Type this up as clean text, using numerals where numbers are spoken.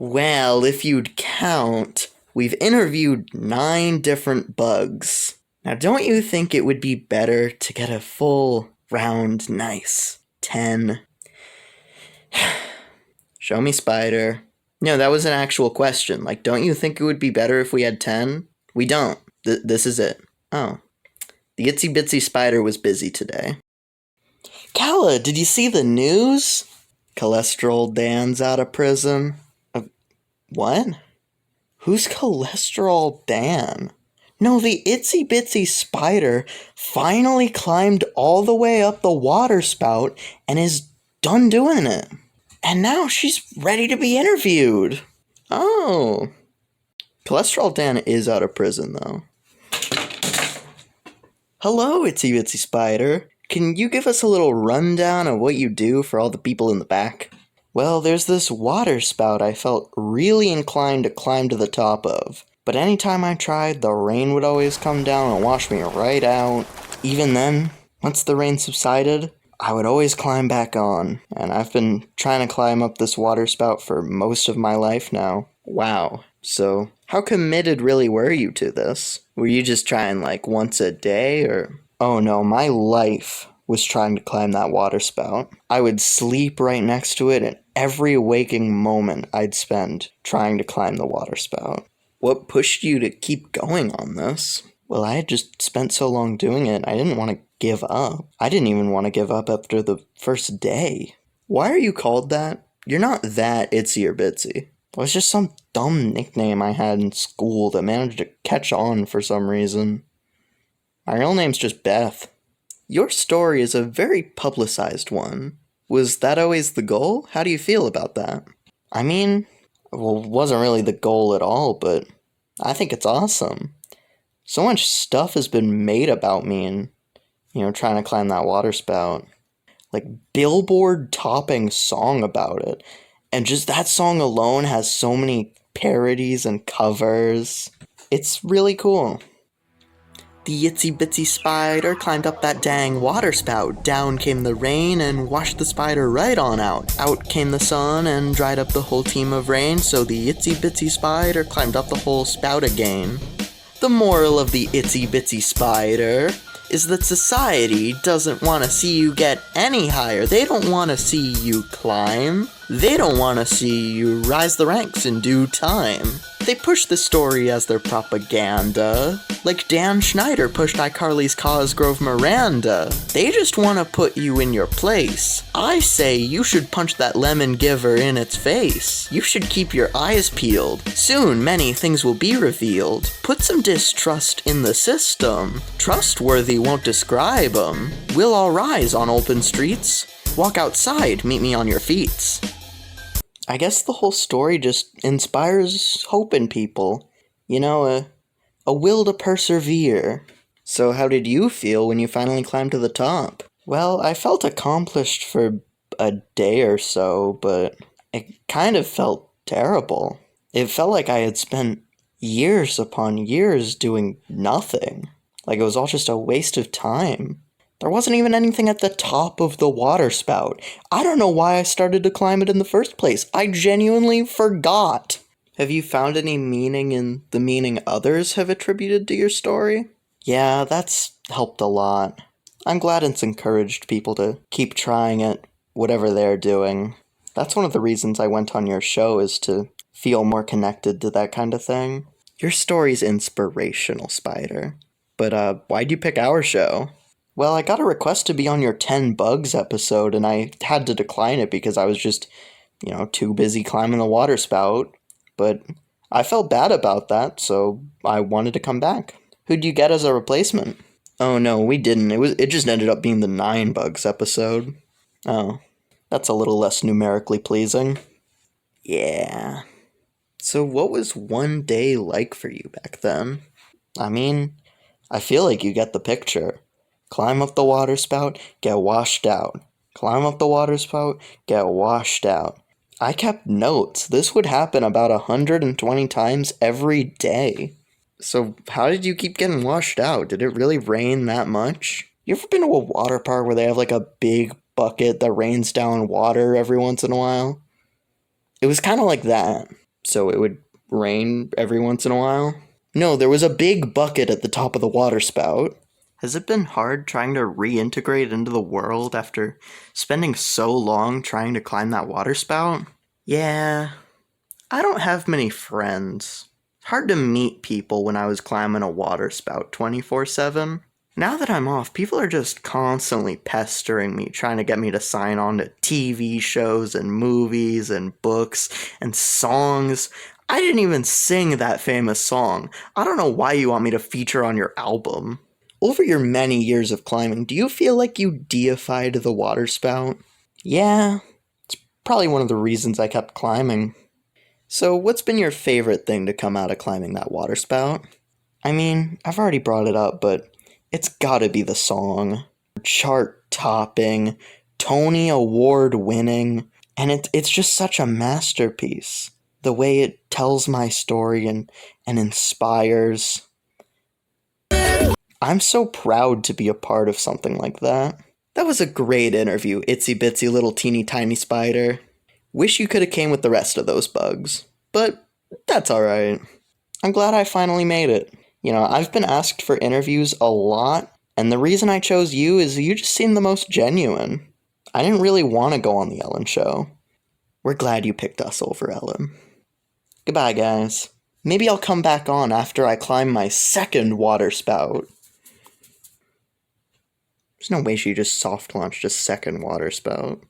Well, if you'd count, we've interviewed 9 different bugs. Now, don't you think it would be better to get a full, round, nice 10? Show me spider. No, that was an actual question. Like, don't you think it would be better if we had 10? We don't. This is it. Oh. The itsy bitsy spider was busy today. Kala, did you see the news? Cholesterol Dan's out of prison. What? Who's Cholesterol Dan? No, the itsy bitsy spider finally climbed all the way up the water spout and is done doing it. And now she's ready to be interviewed. Oh. Cholesterol Dan is out of prison, though. Hello, itsy bitsy spider. Can you give us a little rundown of what you do for all the people in the back? Well, there's this water spout I felt really inclined to climb to the top of. But anytime I tried, the rain would always come down and wash me right out. Even then, once the rain subsided, I would always climb back on. And I've been trying to climb up this water spout for most of my life now. Wow. So, how committed really were you to this? Were you just trying like once a day or... Oh no, my life was trying to climb that water spout. I would sleep right next to it, and every waking moment I'd spend trying to climb the water spout. What pushed you to keep going on this? Well, I had just spent so long doing it, I didn't want to give up. I didn't even want to give up after the first day. Why are you called that? You're not that itsy or bitsy. It was just some dumb nickname I had in school that managed to catch on for some reason. My real name's just Beth. Your story is a very publicized one. Was that always the goal? How do you feel about that? I mean, well, it wasn't really the goal at all, but I think it's awesome. So much stuff has been made about me and, trying to climb that water spout. Like, Billboard topping song about it. And just that song alone has so many parodies and covers. It's really cool. The itsy bitsy spider climbed up that dang water spout. Down came the rain and washed the spider right on out. Out came the sun and dried up the whole team of rain, so the itsy bitsy spider climbed up the whole spout again. The moral of the itsy bitsy spider is that society doesn't want to see you get any higher. They don't want to see you climb. They don't want to see you rise the ranks in due time. They push the story as their propaganda, like Dan Schneider pushed iCarly's Cosgrove Miranda. They just want to put you in your place. I say you should punch that lemon giver in its face. You should keep your eyes peeled. Soon many things will be revealed. Put some distrust in the system. Trustworthy won't describe 'em. We'll all rise on open streets. Walk outside, meet me on your feet. I guess the whole story just inspires hope in people. A will to persevere. So how did you feel when you finally climbed to the top? Well, I felt accomplished for a day or so, but it kind of felt terrible. It felt like I had spent years upon years doing nothing. Like it was all just a waste of time. There wasn't even anything at the top of the water spout. I don't know why I started to climb it in the first place. I genuinely forgot. Have you found any meaning in the meaning others have attributed to your story? Yeah, that's helped a lot. I'm glad it's encouraged people to keep trying it, whatever they're doing. That's one of the reasons I went on your show, is to feel more connected to that kind of thing. Your story's inspirational, Spider. But why'd you pick our show? Well, I got a request to be on your 10 Bugs episode, and I had to decline it because I was just, too busy climbing the water spout. But I felt bad about that, so I wanted to come back. Who'd you get as a replacement? Oh no, we didn't. It just ended up being the 9 Bugs episode. Oh, that's a little less numerically pleasing. Yeah. So what was one day like for you back then? I mean, I feel like you get the picture. Climb up the water spout, get washed out. Climb up the water spout, get washed out. I kept notes. This would happen about 120 times every day. So how did you keep getting washed out? Did it really rain that much? You ever been to a water park where they have like a big bucket that rains down water every once in a while? It was kind of like that. so it would rain every once in a while? No, there was a big bucket at the top of the water spout. Has it been hard trying to reintegrate into the world after spending so long trying to climb that water spout? Yeah, I don't have many friends. Hard to meet people when I was climbing a water spout 24/7. Now that I'm off, people are just constantly pestering me, trying to get me to sign on to TV shows and movies and books and songs. I didn't even sing that famous song. I don't know why you want me to feature on your album. Over your many years of climbing, do you feel like you deified the water spout? Yeah, it's probably one of the reasons I kept climbing. So, what's been your favorite thing to come out of climbing that water spout? I mean, I've already brought it up, but it's gotta be the song. Chart topping, Tony Award winning, and it's just such a masterpiece. The way it tells my story and inspires. I'm so proud to be a part of something like that. That was a great interview, itsy bitsy little teeny tiny spider. Wish you could have came with the rest of those bugs. But that's alright. I'm glad I finally made it. You know, I've been asked for interviews a lot, and the reason I chose you is you just seem the most genuine. I didn't really want to go on the Ellen show. We're glad you picked us over Ellen. Goodbye, guys. Maybe I'll come back on after I climb my second water spout. There's no way she just soft launched a second water spout.